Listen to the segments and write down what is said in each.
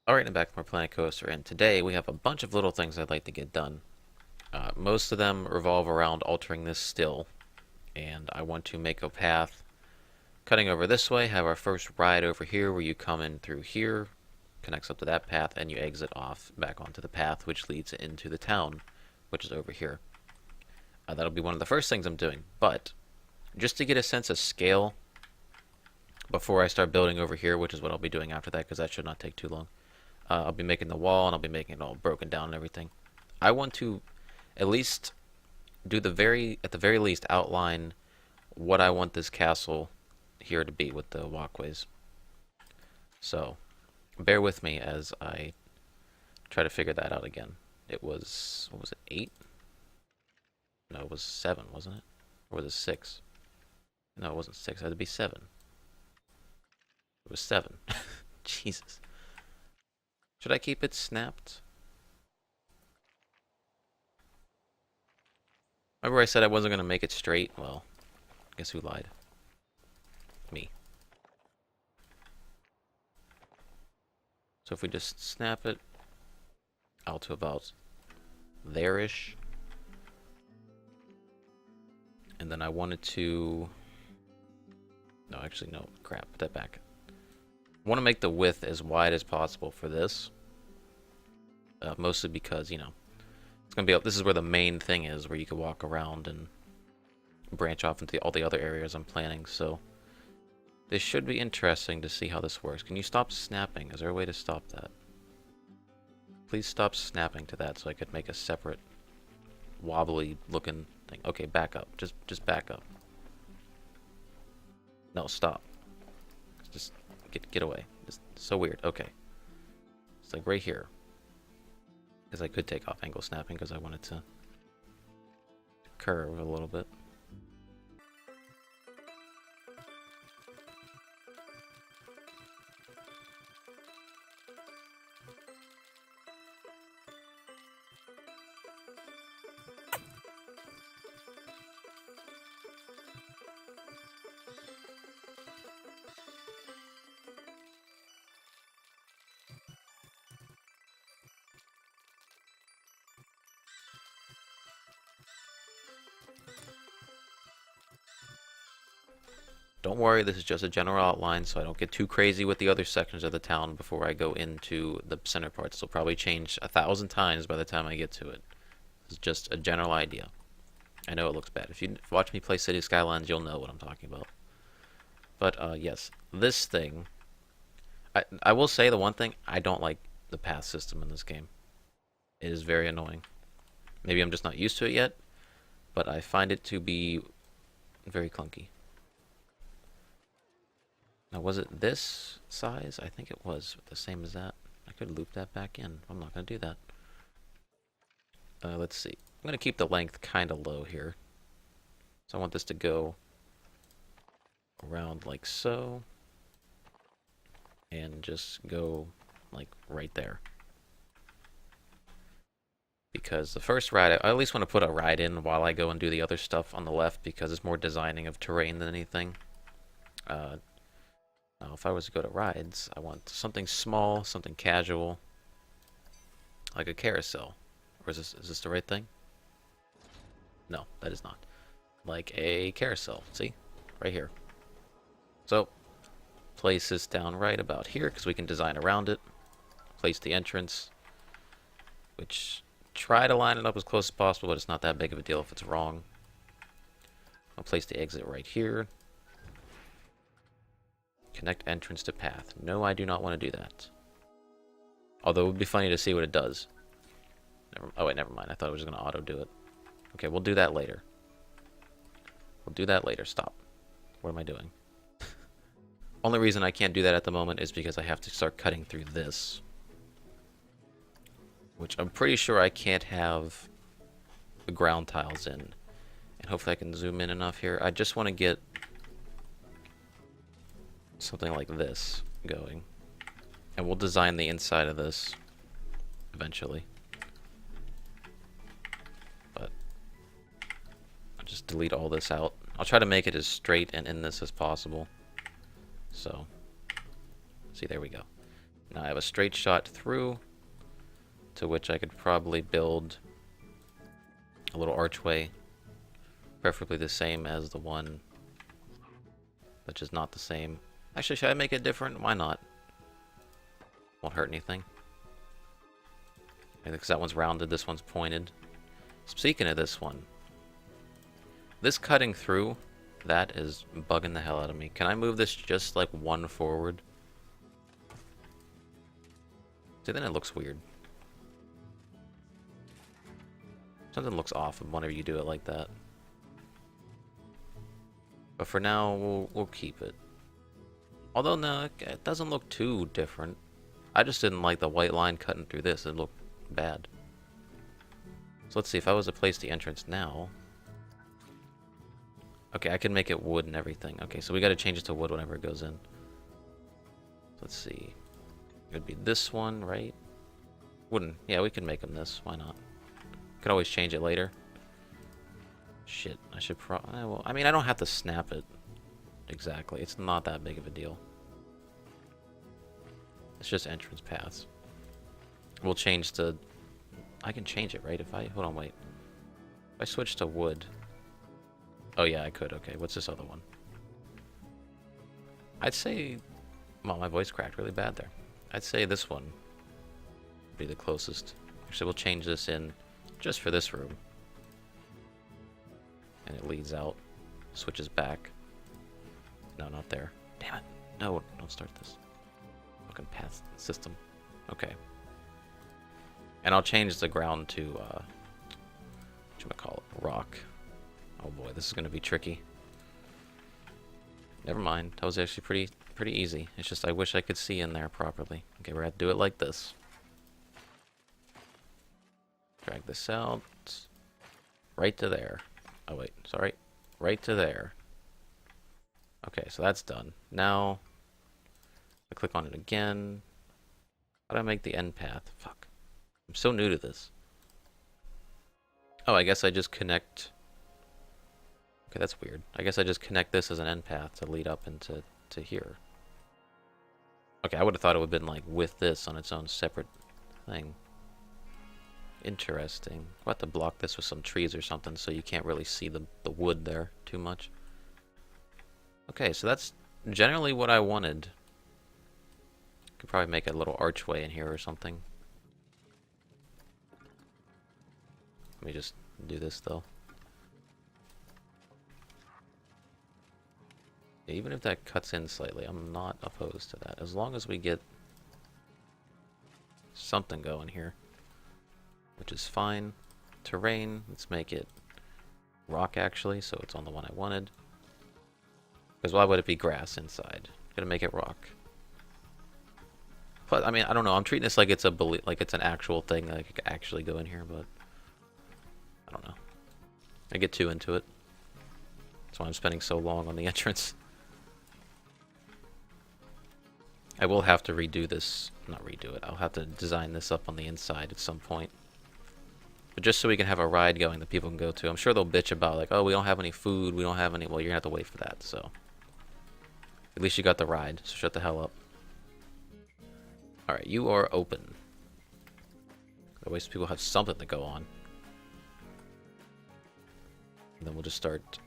Alright, and back from our Planet Coaster, and today we have a bunch of little things I'd like to get done. Most of them revolve around altering this still, and I want to make a path cutting over this way, have our first ride over here where you come in through here, connects up to that path, and you exit off back onto the path which leads into the town, which is over here. That'll be one of the first things I'm doing, but just to get a sense of scale before I start building over here, which is what I'll be doing after that, because that should not take too long. I'll be making the wall, and I'll be making it all broken down and everything. I want to at least do at the very least, outline what I want this castle here to be with the walkways. So, bear with me as I try to figure that out again. It was, what was it, 8? No, it was 7, wasn't it? Or was it 6? No, it wasn't 6, it had to be 7. It was 7. Jesus. Should I keep it snapped? Remember I said I wasn't going to make it straight? Well, guess who lied? Me. So if we just snap it out to about there-ish. And then I wanted to... No, actually, no. Crap. Put that back. I want to make the width as wide as possible for this. Mostly because, you know, it's going to be... This is where the main thing is, where you can walk around and branch off into all the other areas I'm planning, so... This should be interesting to see how this works. Can you stop snapping? Is there a way to stop that? Please stop snapping to that so I could make a separate wobbly looking thing. Okay, back up. Just back up. No, stop. Just get away. It's so weird. Okay. It's like right here. Because I could take off angle snapping because I wanted to curve a little bit. Don't worry, this is just a general outline, so I don't get too crazy with the other sections of the town before I go into the center parts. It'll probably change 1,000 times by the time I get to it. It's just a general idea. I know it looks bad. If you watch me play City Skylines, you'll know what I'm talking about. But, yes, this thing... I will say the one thing, I don't like the path system in this game. It is very annoying. Maybe I'm just not used to it yet, but I find it to be very clunky. Now, was it this size? I think it was the same as that. I could loop that back in. I'm not going to do that. Let's see. I'm going to keep the length kind of low here. So I want this to go around like so. And just go like right there. Because the first ride, I at least want to put a ride in while I go and do the other stuff on the left because it's more designing of terrain than anything. Now, if I was to go to rides, I want something small, something casual, like a carousel. Or is this the right thing? No, that is not. Like a carousel, see? Right here. So, place this down right about here, because we can design around it. Place the entrance, which, try to line it up as close as possible, but it's not that big of a deal if it's wrong. I'll place the exit right here. Connect entrance to path. No, I do not want to do that. Although it would be funny to see what it does. Oh wait, never mind. I thought it was going to auto do it. Okay, we'll do that later. We'll do that later. Stop. What am I doing? Only reason I can't do that at the moment is because I have to start cutting through this. Which I'm pretty sure I can't have the ground tiles in. And hopefully I can zoom in enough here. I just want to get something like this going. And we'll design the inside of this eventually. But I'll just delete all this out. I'll try to make it as straight and in this as possible. So, see, there we go. Now I have a straight shot through, to which I could probably build a little archway, preferably the same as the one, which is not the same. Actually, should I make it different? Why not? Won't hurt anything. Because that one's rounded, this one's pointed. Speaking of this one, this cutting through, that is bugging the hell out of me. Can I move this just like one forward? See, then it looks weird. Something looks off whenever you do it like that. But for now, we'll keep it. Although, no, it doesn't look too different. I just didn't like the white line cutting through this. It looked bad. So let's see, if I was to place the entrance now... Okay, I can make it wood and everything. Okay, so we gotta change it to wood whenever it goes in. Let's see. It would be this one, right? Wooden. Yeah, we can make them this. Why not? Could always change it later. Shit, I should well, I mean, I don't have to snap it. Exactly. It's not that big of a deal. It's just entrance paths. We'll change the... I can change it, right? If I... Hold on, wait. If I switch to wood... Oh, yeah, I could. Okay, what's this other one? I'd say... Well, my voice cracked really bad there. I'd say this one would be the closest. Actually, we'll change this in just for this room. And it leads out. Switches back. No, not there. Damn it. No, don't start this. Fucking path system. Okay. And I'll change the ground to, whatchamacallit, rock. Oh boy, this is going to be tricky. Never mind. That was actually pretty easy. It's just I wish I could see in there properly. Okay, we're going to do it like this. Drag this out. Right to there. Oh wait, sorry. Right to there. Okay, so that's done. Now, I click on it again. How do I make the end path? Fuck. I'm so new to this. Oh, I guess I just connect... Okay, that's weird. I guess I just connect this as an end path to lead up into here. Okay, I would have thought it would have been like with this on its own separate thing. Interesting. We'll have to block this with some trees or something so you can't really see the wood there too much. Okay, so that's generally what I wanted. Could probably make a little archway in here or something. Let me just do this though. Even if that cuts in slightly, I'm not opposed to that. As long as we get something going here. Which is fine. Terrain, let's make it rock actually, so it's on the one I wanted. Because why would it be grass inside? Gonna make it rock. But I mean, I don't know. I'm treating this like it's an actual thing that I could actually go in here, but I don't know. I get too into it. That's why I'm spending so long on the entrance. I will have to redo this. Not redo it. I'll have to design this up on the inside at some point. But just so we can have a ride going that people can go to. I'm sure they'll bitch about like, oh, we don't have any food. We don't have any... Well, you're going to have to wait for that, so... At least you got the ride, so shut the hell up. Alright, you are open. That way people have something to go on. And then we'll just start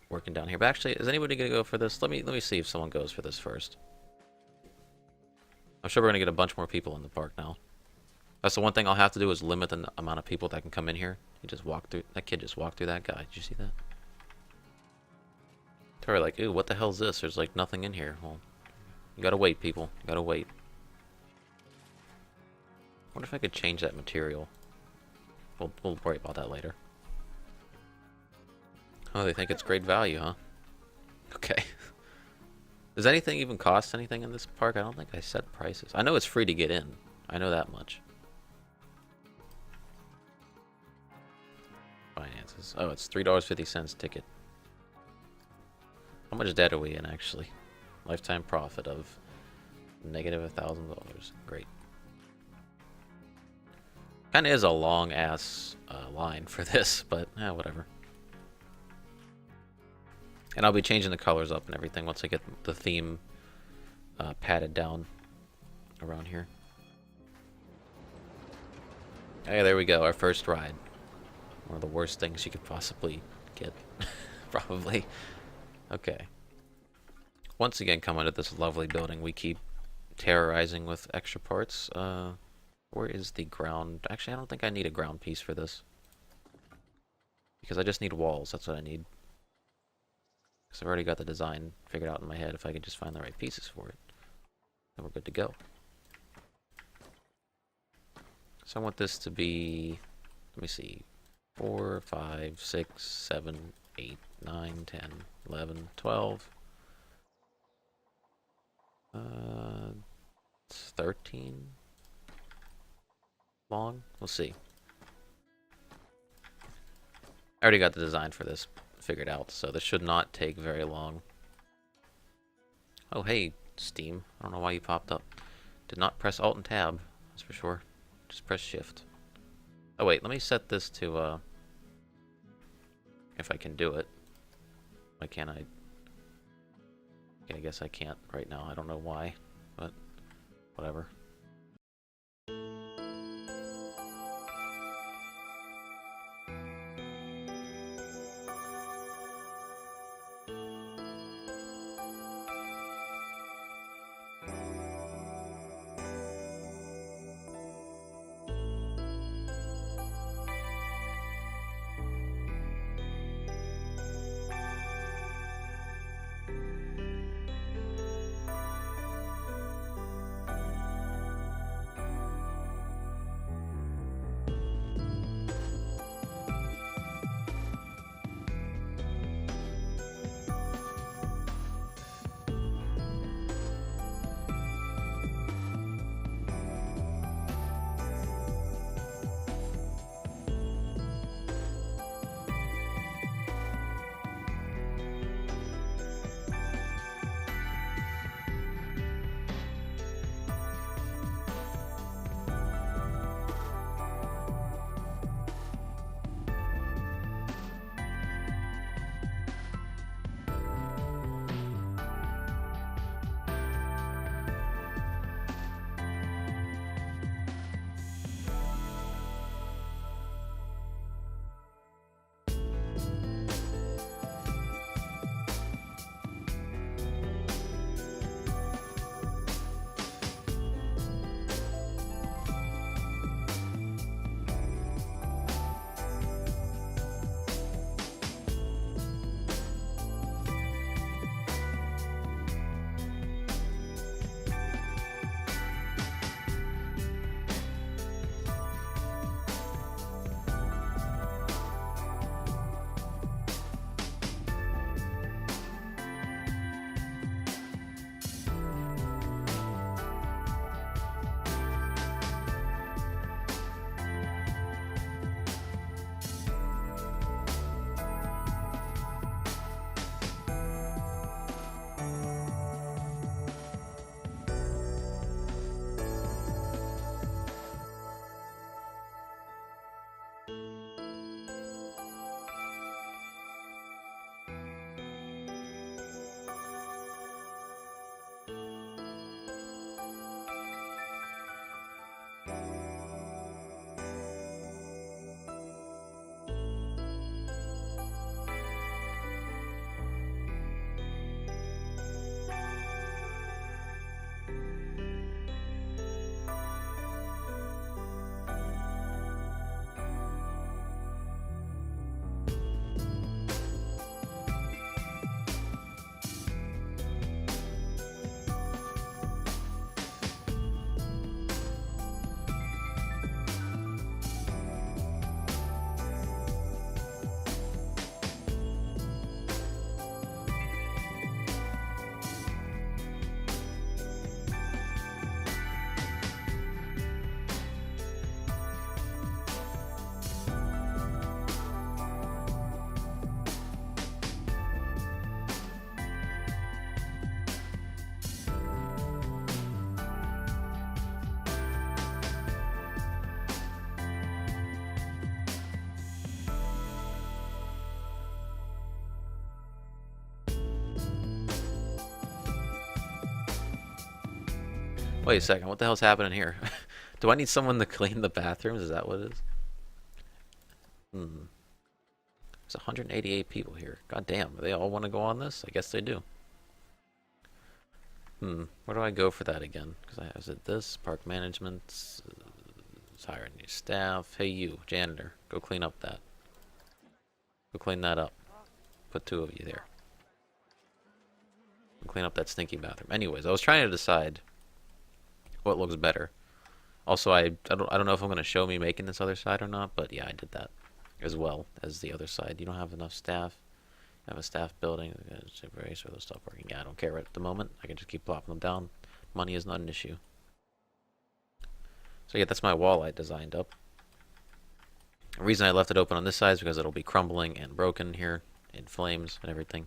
working down here. But actually, is anybody going to go for this? Let me see if someone goes for this first. I'm sure we're going to get a bunch more people in the park now. That's the one thing I'll have to do is limit the amount of people that can come in here. You just walk through... That kid just walked through that guy. Did you see that? They're like, ooh, what the hell's this? There's like nothing in here. Well, you gotta wait, people. You gotta wait. I wonder if I could change that material. We'll worry about that later. Oh, they think it's great value, huh? Okay. Does anything even cost anything in this park? I don't think I set prices. I know it's free to get in. I know that much. Finances. Oh, it's $3.50 ticket. How much debt are we in, actually? Lifetime profit of negative $1,000. Great. Kind of is a long-ass line for this, but whatever. And I'll be changing the colors up and everything once I get the theme padded down. around here. Hey, there we go, our first ride. One of the worst things you could possibly get. Probably. Okay. Once again, come into this lovely building we keep terrorizing with extra parts. Where is the ground? Actually, I don't think I need a ground piece for this. Because I just need walls, that's what I need. Because I've already got the design figured out in my head. If I could just find the right pieces for it, then we're good to go. So I want this to be, let me see, 4, 5, 6, 7, 8, 9, 10, 11, 12. 13 long? We'll see. I already got the design for this figured out, so this should not take very long. Oh, hey, Steam. I don't know why you popped up. Did not press Alt and Tab, that's for sure. Just press Shift. Oh, wait, let me set this to, if I can do it. Why can't I? Okay, I guess I can't right now. I don't know why, but whatever. Wait a second, what the hell's happening here? Do I need someone to clean the bathrooms? Is that what it is? Hmm. There's 188 people here. God damn, they all want to go on this? I guess they do. Where do I go for that again? Because is it this? Park management, hire new staff. Hey you, janitor, go clean up that. Go clean that up. Put 2 of you there. Go clean up that stinky bathroom. Anyways, I was trying to decide what looks better. Also, I don't know if I'm going to show me making this other side or not, but yeah, I did that as well as the other side. You don't have enough staff. You have a staff building. Race or those stop working. Yeah, I don't care right at the moment. I can just keep plopping them down. Money is not an issue. So yeah, that's my wall I designed up. The reason I left it open on this side is because it'll be crumbling and broken here in flames and everything.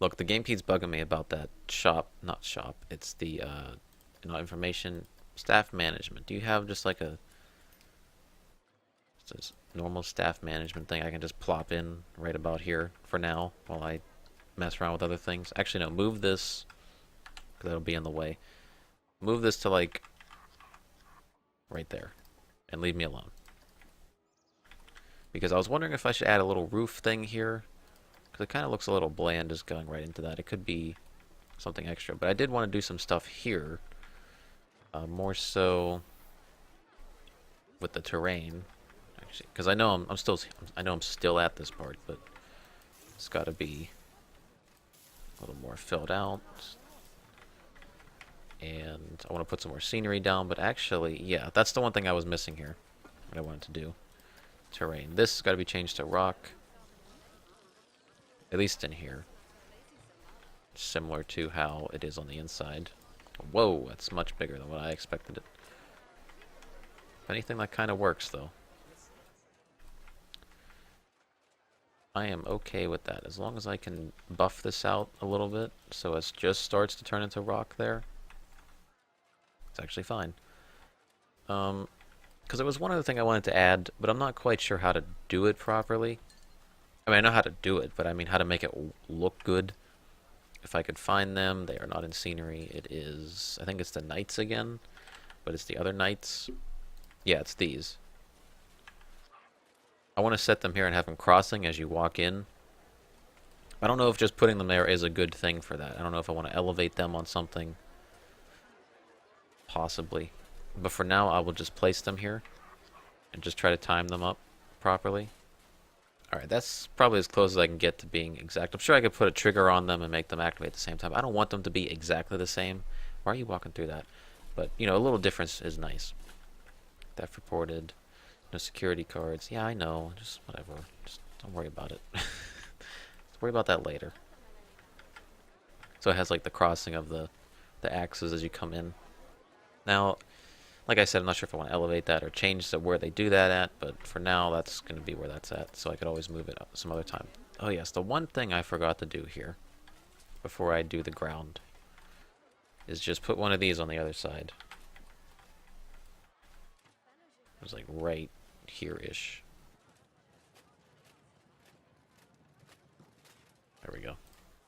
Look, the game keeps bugging me about that shop, not shop. It's the information staff management. Do you have just like a just normal staff management thing I can just plop in right about here for now while I mess around with other things? Actually, no, move this because that'll be in the way. Move this to like right there and leave me alone. Because I was wondering if I should add a little roof thing here. Because it kind of looks a little bland just going right into that. It could be something extra. But I did want to do some stuff here. More so with the terrain. Actually, because I know I'm still at this part, but it's got to be a little more filled out. And I want to put some more scenery down, but actually, yeah, that's the one thing I was missing here. What I wanted to do. Terrain. This has got to be changed to rock. At least in here. Similar to how it is on the inside. Whoa, that's much bigger than what I expected it. If anything, that kind of works, though. I am okay with that, as long as I can buff this out a little bit, so it just starts to turn into rock there. It's actually fine. Because it was one other thing I wanted to add, but I'm not quite sure how to do it properly. I mean, I know how to do it, but I mean how to make it look good. If I could find them, they are not in scenery. It is, I think it's the knights again, but it's the other knights. Yeah, it's these. I want to set them here and have them crossing as you walk in. I don't know if just putting them there is a good thing for that. I don't know if I want to elevate them on something. Possibly. But for now, I will just place them here and just try to time them up properly. Alright, that's probably as close as I can get to being exact. I'm sure I could put a trigger on them and make them activate at the same time. I don't want them to be exactly the same. Why are you walking through that? But, you know, a little difference is nice. Theft reported. No security cards. Yeah, I know. Just whatever. Just don't worry about it. Let's worry about that later. So it has, like, the crossing of the axes as you come in. Now, like I said, I'm not sure if I want to elevate that or change where they do that at, but for now, that's going to be where that's at, so I could always move it up some other time. Oh yes, the one thing I forgot to do here, before I do the ground, is just put one of these on the other side. It was like right here-ish. There we go.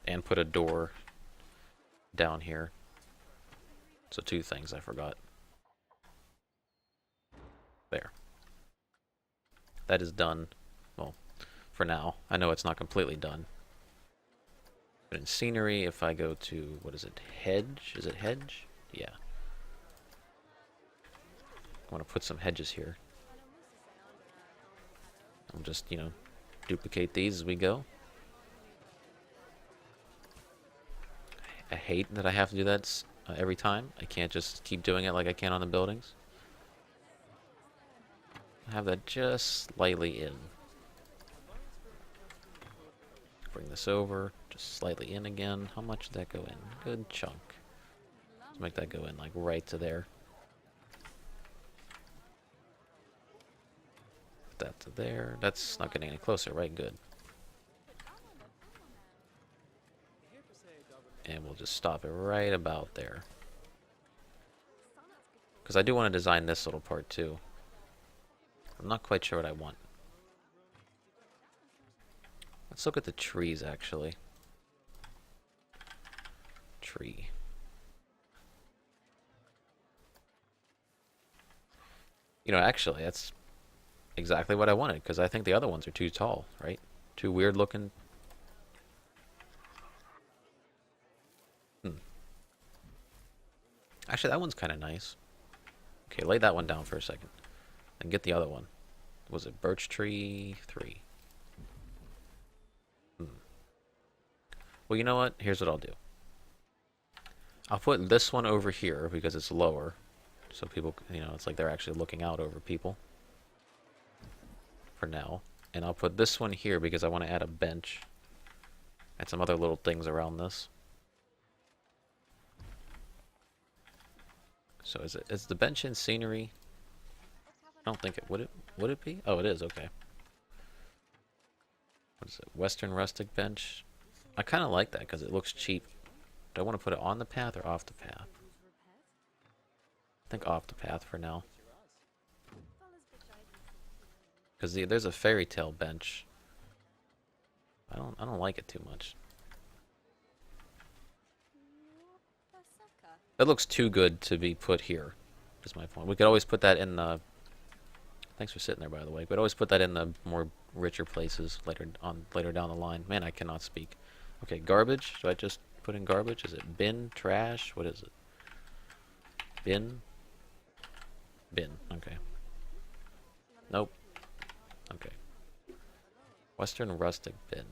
And put a door down here. So 2 things I forgot. There. That is done. Well, for now. I know it's not completely done. But in scenery, if I go to, what is it, hedge? Is it hedge? Yeah. I want to put some hedges here. I'll just, you know, duplicate these as we go. I hate that I have to do that every time. I can't just keep doing it like I can on the buildings. I have that just slightly in. Bring this over, just slightly in again. How much did that go in? Good chunk. Let's make that go in like right to there. Put that to there. That's not getting any closer, right? Good. And we'll just stop it right about there. Because I do want to design this little part too. I'm not quite sure what I want. Let's look at the trees, actually. Tree. You know, actually, that's exactly what I wanted, because I think the other ones are too tall, right? Too weird looking. Actually, that one's kind of nice. Okay, lay that one down for a second. And get the other one. Was it birch tree 3? Well, you know what? Here's what I'll do. I'll put this one over here because it's lower. So people, you know, it's like they're actually looking out over people. For now. And I'll put this one here because I want to add a bench. And some other little things around this. So is the bench in scenery? I don't think it would it be? Oh, it is. Okay. What is it? Western rustic bench. I kind of like that because it looks cheap. Do I want to put it on the path or off the path? I think off the path for now. Because there's a fairy tale bench. I don't like it too much. That looks too good to be put here. Is my point. We could always put that in the. Thanks for sitting there, by the way. We'd always put that in the more richer places later down the line. Man, I cannot speak. Okay, garbage. Do I just put in garbage? Is it bin, trash? What is it? Bin. Bin. Okay. Nope. Okay. Western rustic bin,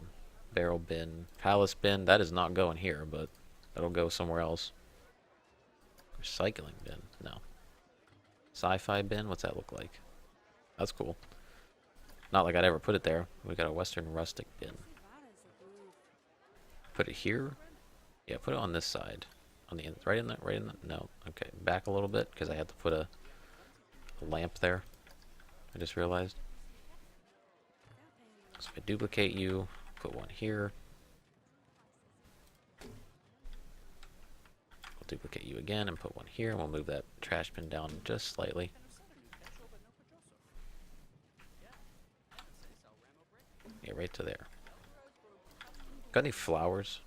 barrel bin, palace bin. That is not going here, but that'll go somewhere else. Recycling bin. No. Sci-fi bin. What's that look like? That's cool. Not like I'd ever put it there. We got a Western rustic bin. Put it here. Yeah, put it on this side. On the right in the no. Okay, back a little bit because I had to put a lamp there. I just realized. So if I duplicate you, put one here. We'll duplicate you again and put one here, and we'll move that trash bin down just slightly. Yeah, right to there. Got any flowers?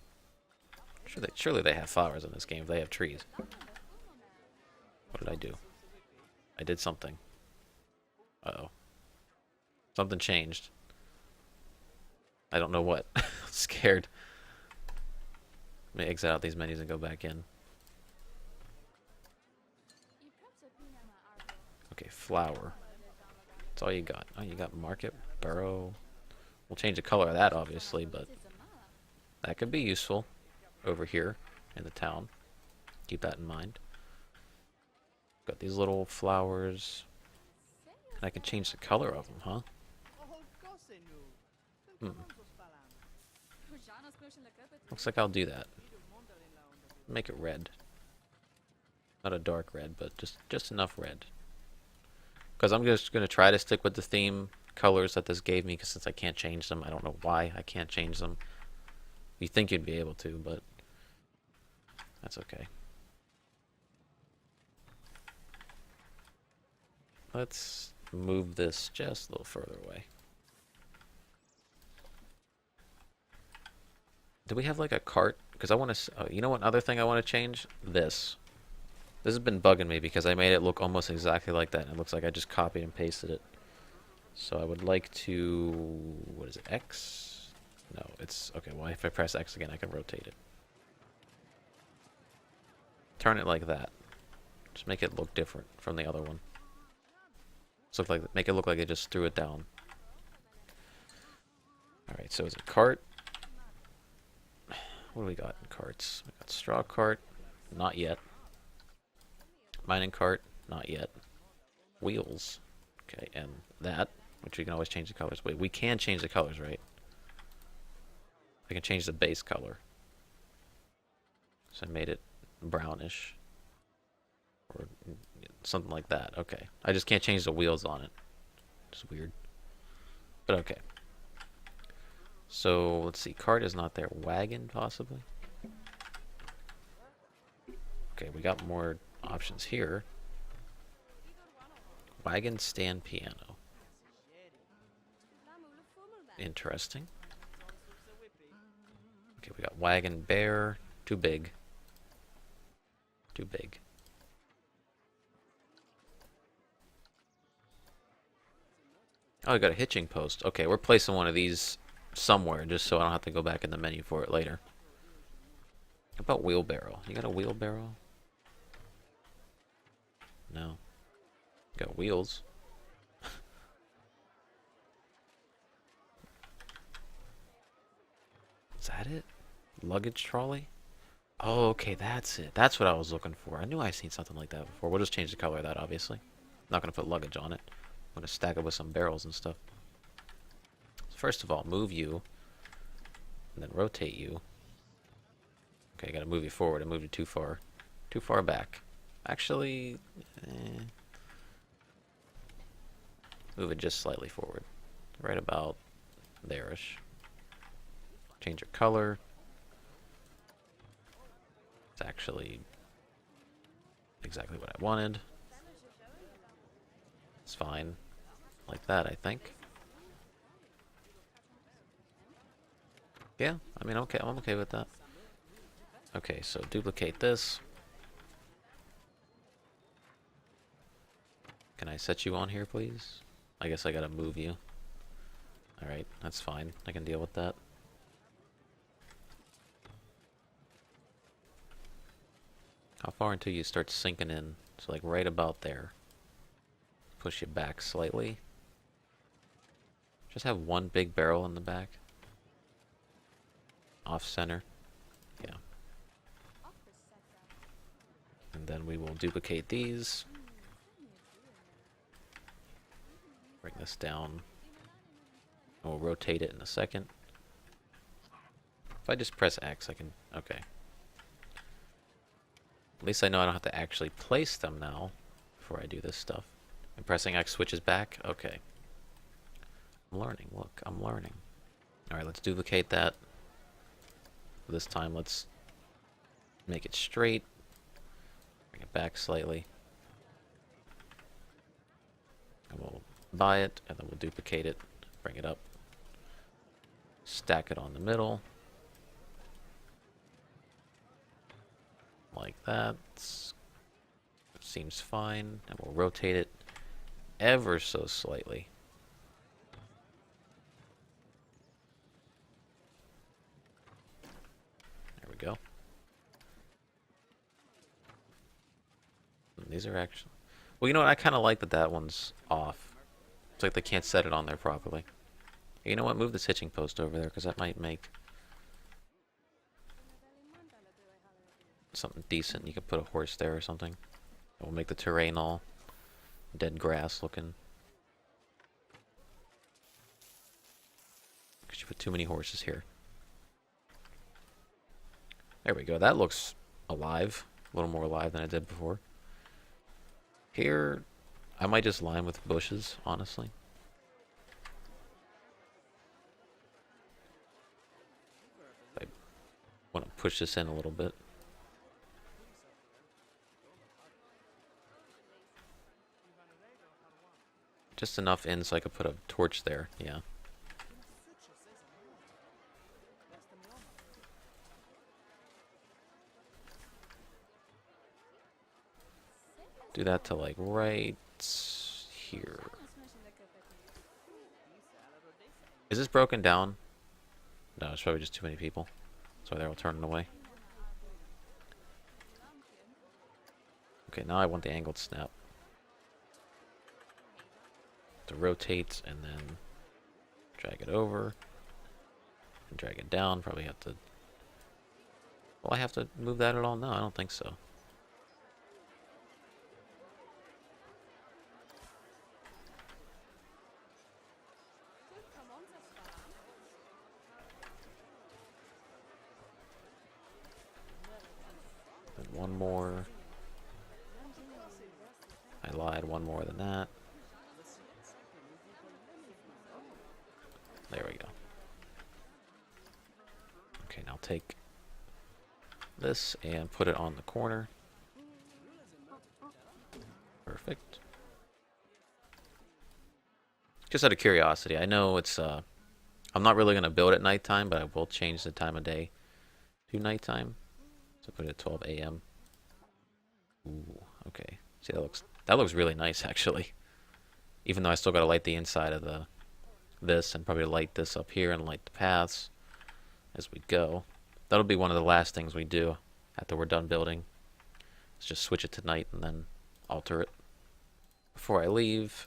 Surely they have flowers in this game if they have trees. What did I do? I did something. Uh-oh. Something changed. I don't know what. I'm scared. Let me exit out these menus and go back in. Okay, flower. That's all you got. Oh, you got market, burrow. We'll change the color of that, obviously, but that could be useful over here in the town. Keep that in mind. Got these little flowers. And I can change the color of them, huh? Looks like I'll do that. Make it red. Not a dark red, but just enough red. Because I'm just going to try to stick with the theme colors that this gave me, because since I can't change them, I don't know why I can't change them. You think you'd be able to, but that's okay. Let's move this just a little further away. Do we have like a cart? Because I want to. You know what other thing I want to change? This. This has been bugging me because I made it look almost exactly like that, and it looks like I just copied and pasted it. So I would like to, what is it, X? No, it's, okay, well if I press X again I can rotate it. Turn it like that. Just make it look different from the other one. So make it look like it just threw it down. Alright, so is it cart? What do we got in carts? We got straw cart, not yet. Mining cart, not yet. Wheels. Okay, and that, which we can always change the colors. Wait, we can change the colors, right? I can change the base color. So I made it brownish. Or something like that. Okay. I just can't change the wheels on it. It's weird. But okay. So, let's see. Cart is not there. Wagon, possibly? Okay, we got more options here. Wagon, stand, piano. Interesting. Okay, we got wagon, bear. Too big. Too big. Oh, I got a hitching post. Okay, we're placing one of these somewhere just so I don't have to go back in the menu for it later. How about wheelbarrow? You got a wheelbarrow? No. You got wheels. Is that it? Luggage trolley? Oh, okay, that's it. That's what I was looking for. I knew I'd seen something like that before. We'll just change the color of that, obviously. Not going to put luggage on it. I'm going to stack it with some barrels and stuff. So first of all, move you. And then rotate you. Okay, I got to move you forward. I moved you too far. Too far back. Actually, move it just slightly forward. Right about there-ish. Change your color. It's actually exactly what I wanted. It's fine. Like that, I think. Yeah, I mean, okay, I'm okay with that. Okay, so duplicate this. Can I set you on here, please? I guess I gotta move you. Alright, that's fine. I can deal with that. How far until you start sinking in? So like right about there. Push you back slightly. Just have one big barrel in the back. Off center. Yeah. And then we will duplicate these. Bring this down. And we'll rotate it in a second. If I just press X, I can... Okay. At least I know I don't have to actually place them now before I do this stuff. And pressing X switches back? Okay. I'm learning. Look, I'm learning. Alright, let's duplicate that. This time, let's make it straight. Bring it back slightly. And we'll buy it, and then we'll duplicate it. Bring it up. Stack it on the middle. Like that. Seems fine. And we'll rotate it ever so slightly. There we go. And these are actually... Well, you know what? I kind of like that that one's off. It's like they can't set it on there properly. You know what? Move this hitching post over there, because that might make something decent. You could put a horse there or something. It will make the terrain all dead grass looking. Because you put too many horses here. There we go. That looks alive. A little more alive than it did before. Here, I might just line with bushes, honestly. I want to push this in a little bit. Just enough in so I could put a torch there, yeah. Do that to like right here. Is this broken down? No, it's probably just too many people. So they're all turning away. Okay, now I want the angled snap. To rotate and then drag it over. And drag it down. Probably have to... Will I have to move that at all? No, I don't think so. Then one more. I lied, one more than that. There we go. Okay, now take this and put it on the corner. Perfect. Just out of curiosity, I know it's I'm not really gonna build at nighttime, but I will change the time of day to nighttime. So put it at 12 a.m. Ooh, okay. See, that looks really nice actually. Even though I still gotta light the inside of this and probably light this up here and light the paths as we go. That'll be one of the last things we do after we're done building. Let's just switch it to night and then alter it. Before I leave,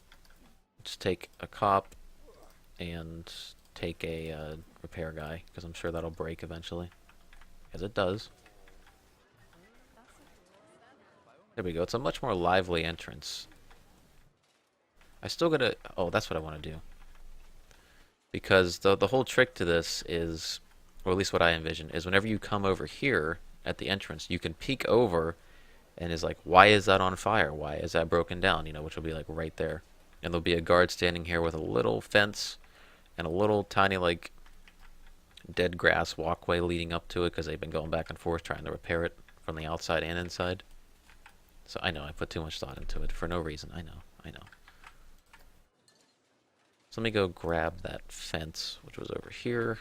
just take a cop and take a repair guy, because I'm sure that'll break eventually. As it does. There we go. It's a much more lively entrance. I still gotta... Oh, that's what I want to do. Because the whole trick to this is, or at least what I envision, is whenever you come over here at the entrance, you can peek over and is like, why is that on fire? Why is that broken down? You know, which will be like right there. And there'll be a guard standing here with a little fence and a little tiny like dead grass walkway leading up to it because they've been going back and forth trying to repair it from the outside and inside. So I know I put too much thought into it for no reason. I know. So let me go grab that fence, which was over here.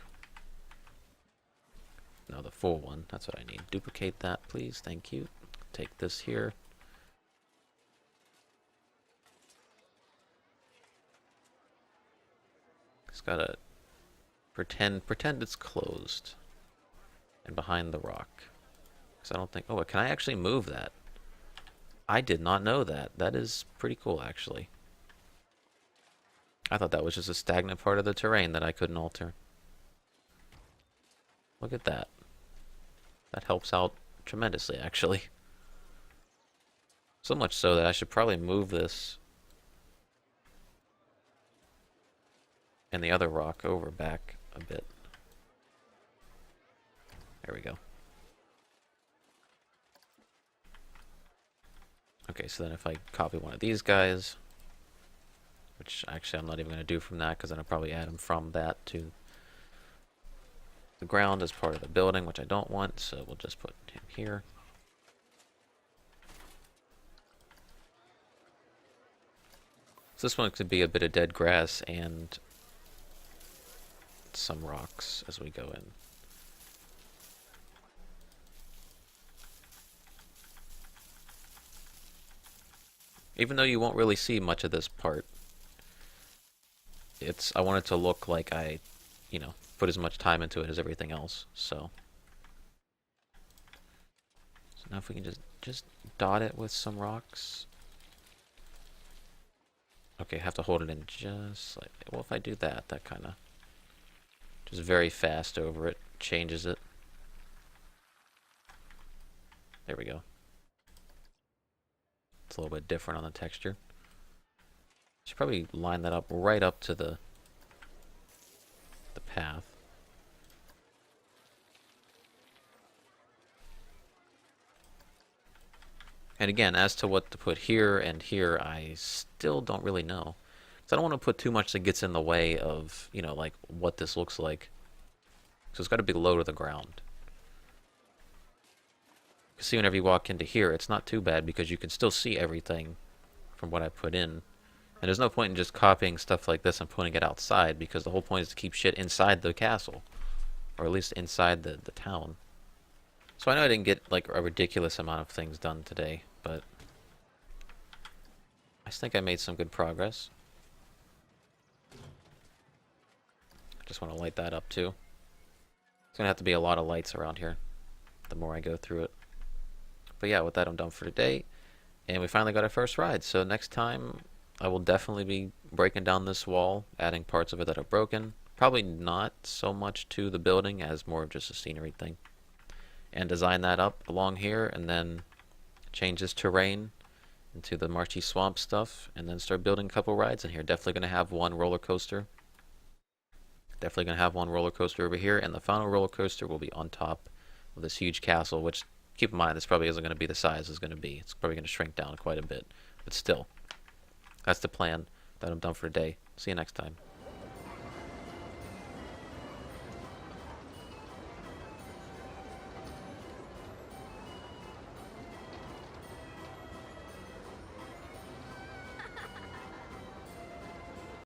No, the full one. That's what I need. Duplicate that, please. Thank you. Take this here. Just gotta pretend it's closed. And behind the rock. Because I don't think... Oh, can I actually move that? I did not know that. That is pretty cool, actually. I thought that was just a stagnant part of the terrain that I couldn't alter. Look at that. That helps out tremendously, actually. So much so that I should probably move this and the other rock over back a bit. There we go. Okay, so then if I copy one of these guys, which actually I'm not even going to do from that because then I'll probably add them from that to the ground as part of the building, which I don't want, so we'll just put him here. So this one could be a bit of dead grass and some rocks as we go in. Even though you won't really see much of this part, I want it to look like I, you know, put as much time into it as everything else. So now if we can just dot it with some rocks. Okay, have to hold it in just like, well, if I do that, that kind of just very fast over it changes it. There we go. It's a little bit different on the texture. Should probably line that up right up to the path. And again, as to what to put here and here, I still don't really know. So I don't want to put too much that gets in the way of, you know, like what this looks like. So it's got to be low to the ground. See, whenever you walk into here, it's not too bad because you can still see everything from what I put in. And there's no point in just copying stuff like this and putting it outside because the whole point is to keep shit inside the castle. Or at least inside the town. So I know I didn't get like a ridiculous amount of things done today, but I think I made some good progress. Just want to light that up too. It's going to have to be a lot of lights around here the more I go through it. But yeah, with that I'm done for today. And we finally got our first ride. So next time I will definitely be breaking down this wall, adding parts of it that are broken. Probably not so much to the building as more of just a scenery thing. And design that up along here, and then change this terrain into the marshy swamp stuff, and then start building a couple rides in here. Definitely going to have one roller coaster. Definitely going to have one roller coaster over here, and the final roller coaster will be on top of this huge castle, which, keep in mind, this probably isn't going to be the size it's going to be. It's probably going to shrink down quite a bit. But still, that's the plan. That I'm done for today. See you next time.